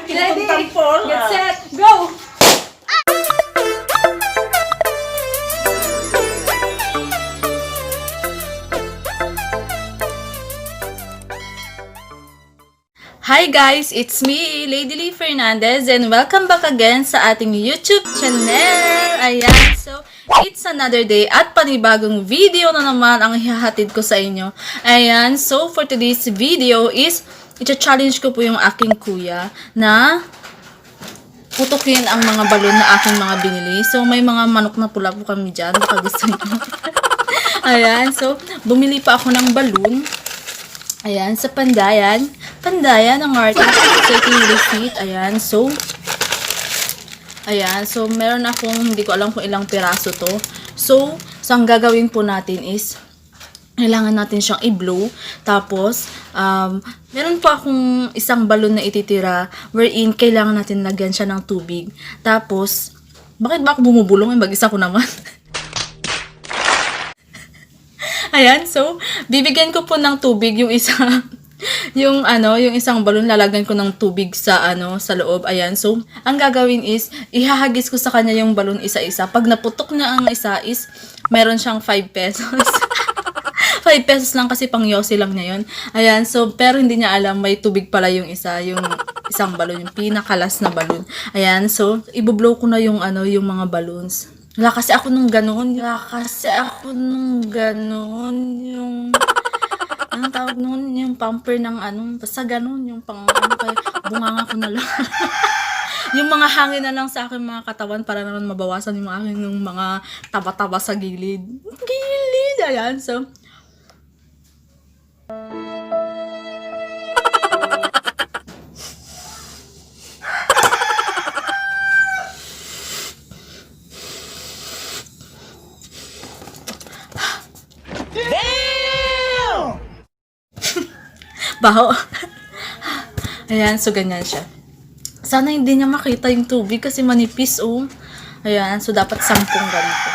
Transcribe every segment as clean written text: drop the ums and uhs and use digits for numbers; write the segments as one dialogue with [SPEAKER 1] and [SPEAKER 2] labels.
[SPEAKER 1] Ready,
[SPEAKER 2] Tampol.
[SPEAKER 1] get set, go! Hi guys, it's me, Lady Lee Fernandez, and welcome back again sa ating YouTube channel. Ayan, so it's another day at panibagong video na naman ang hihahatid ko sa inyo. Ayan, so for today's video is i-challenge ko po yung aking kuya na putukin ang mga balon na aking mga binili. So may mga manok na pula po kami dyan, baka gusto nyo. Ayan, so bumili pa ako ng balon. Ayan, sa Pandayan. Pandayan ang artist. So, ito yung receipt. Ayan, so, meron akong, hindi ko alam kung ilang piraso to. So, ang gagawin po natin is, kailangan natin siyang i-blow. Tapos, meron po akong isang balon na ititira, wherein kailangan natin lagyan siya ng tubig. Tapos, bakit ba ako bumubulong? Mag-isa ko naman. Ayan, so, bibigyan ko po ng tubig yung isa, yung isang balon, lalagyan ko ng tubig sa sa loob. Ayan, so, ang gagawin is, ihahagis ko sa kanya yung balon isa-isa. Pag naputok na ang isa is, meron siyang 5 pesos. 5 pesos lang kasi pang yosi lang niya yun. Ayan, so, pero hindi niya alam, may tubig pala yung isa, yung isang balon, yung pinakalas na balon. Ayan, so, ibublow ko na yung yung mga balloons. Wala kasi ako nung ganoon. Yung, anong tawag noon? Yung pamper ng basta ganoon. Yung pang, kaya, bunganga ko na lang. Yung mga hangin na lang sa aking mga katawan para naman mabawasan yung aking mga taba-taba sa gilid. Ayan, so. Baho. Ayan, so ganyan siya. Sana hindi niya makita yung tubig kasi manipis, oh. Ayan, so dapat 10 ganito.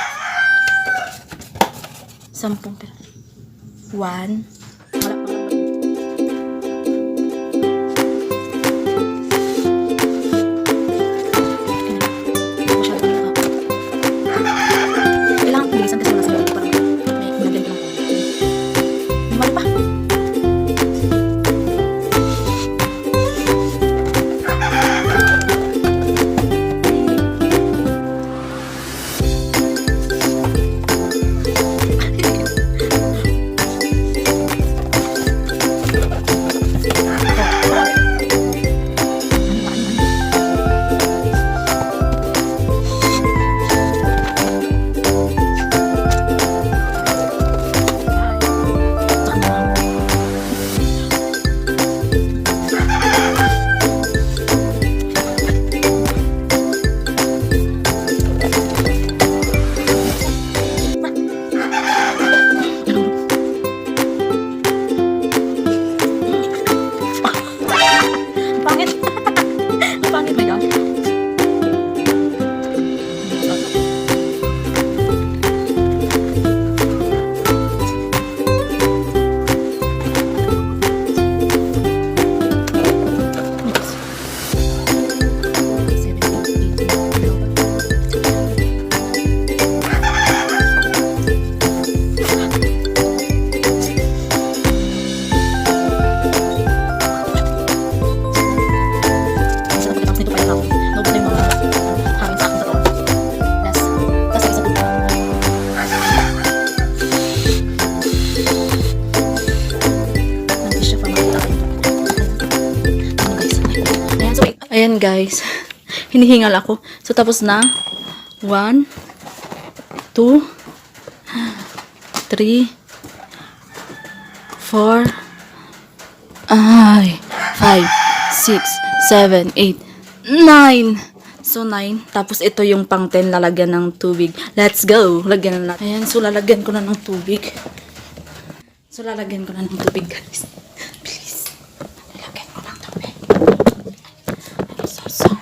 [SPEAKER 1] 10 pero. 1. Kailangan pilisan kasi nasa loob parang may nilagyan ko ng tubig. Wala pa. Ayan guys, hinihingal ako. So tapos na. 1, 2, 3, 4, 5, 6, 7, 8, 9. So 9. Tapos ito yung pang 10 lalagyan ng tubig. Let's go. Lagyan na natin. Ayan, so lalagyan ko na ng tubig. Guys. Please. Lalagyan ko ng tubig. I'm so sorry.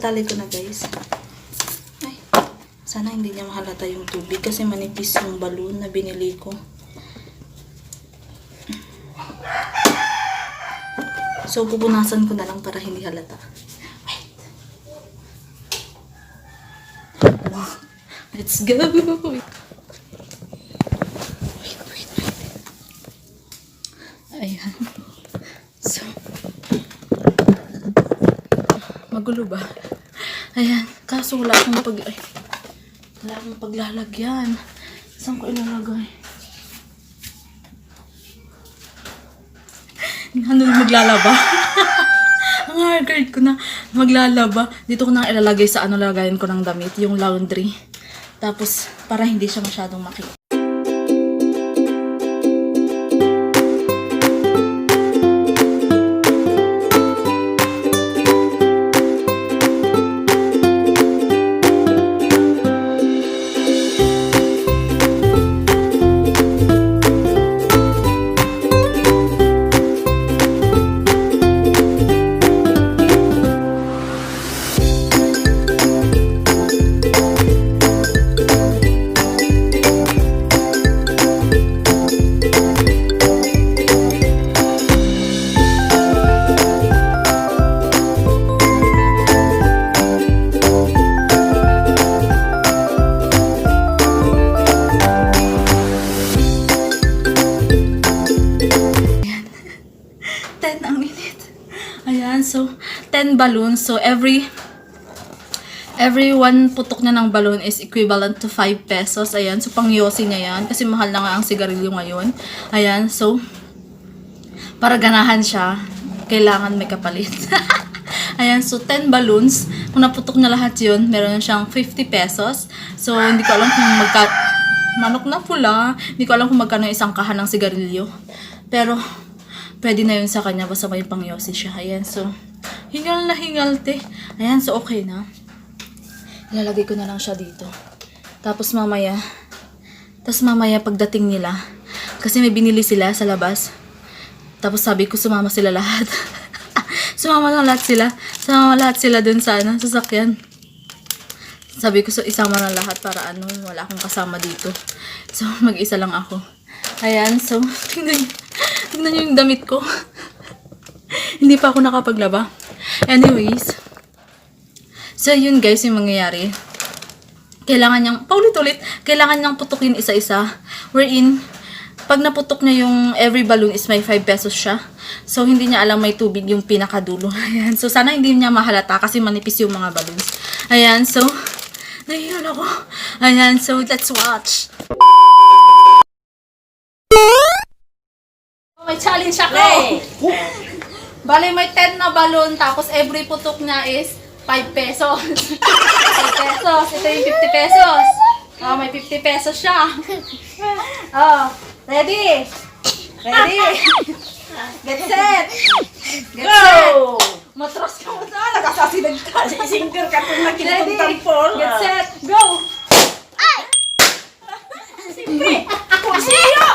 [SPEAKER 1] Tatali ko na guys. Ay, sana hindi niya mahalata yung tubig kasi manipis yung balon na binili ko. So, pupunasan ko na lang para hindi halata. Wait. Let's go! Wait. Ayan. So, magulo ba? Ayan. Kaso wala akong paglalagyan. Saan ko ilalagay? Ano maglalaba? Ang hard ko na maglalaba. Dito ko na ilalagay sa lagayan ko ng damit, yung laundry. Tapos, para hindi siya masyadong makita. So, 10 balloons. So, every one putok na ng balloon is equivalent to 5 pesos. Ayan. So, pang yosi niya yan. Kasi mahal na nga ang sigarilyo ngayon. Ayan. So, para ganahan siya, kailangan may kapalit. Ayan. So, 10 balloons. Kung naputok na lahat yun, meron siyang 50 pesos. So, hindi ko alam kung manok na pula. Hindi ko alam kung magkano isang kahan ng sigarilyo. Pero, pwede na yun sa kanya, basta may pangyosi siya. Ayan, so, hingal na hingal, te. Ayan, so, okay na. Ilalagay ko na lang siya dito. Tapos mamaya pagdating nila, kasi may binili sila sa labas. Tapos sabi ko, sumama sila lahat. Sumama lahat sila dun sa sasakyan. Sabi ko, so, isama na lahat para wala akong kasama dito. So, mag-isa lang ako. Ayan, so, tingnan nyo yung damit ko. Hindi pa ako nakapaglaba. Anyways. So, yun guys, yung mangyayari. Kailangan niyang, paulit-ulit, kailangan niyang putukin isa-isa. Wherein, pag naputok niya yung every balloon is may 5 pesos siya. So, hindi niya alam may tubig yung pinakadulo. Ayan. So, sana hindi niya mahalata kasi manipis yung mga balloons. Ayan. So, nahihiyan ako. Ayan. So, let's watch. May challenge ako. Bale, may 10 na balloon, tapos every putok niya is 5 pesos. 5 pesos. Ito yung 50 pesos. Oh, may 50 pesos siya. Oh, ready? Ready? Get set. Get set. Matras ka mo na. Nakasasinag ka.
[SPEAKER 2] Sisingkir ka kung nakikitang tampol.
[SPEAKER 1] Get set. Go.
[SPEAKER 2] Ay! Siyempre, ako siyo!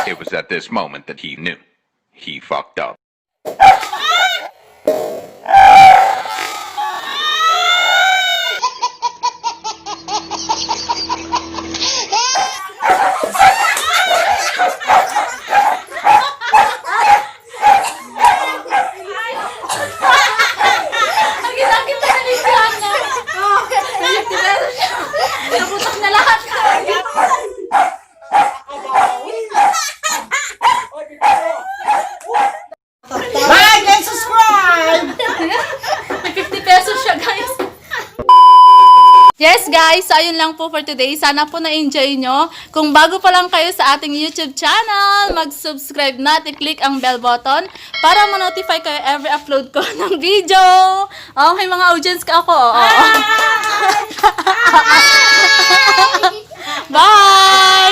[SPEAKER 3] It was at this moment that he knew. He fucked up.
[SPEAKER 1] Naputok na lahat.
[SPEAKER 2] Like and subscribe!
[SPEAKER 1] May 50 pesos siya, guys. Yes, guys. So, ayun lang po for today. Sana po na-enjoy nyo. Kung bago pa lang kayo sa ating YouTube channel, mag-subscribe na at i-click ang bell button para ma-notify kayo every upload ko ng video. Oh, may mga audience ka ako. Oh. Bye!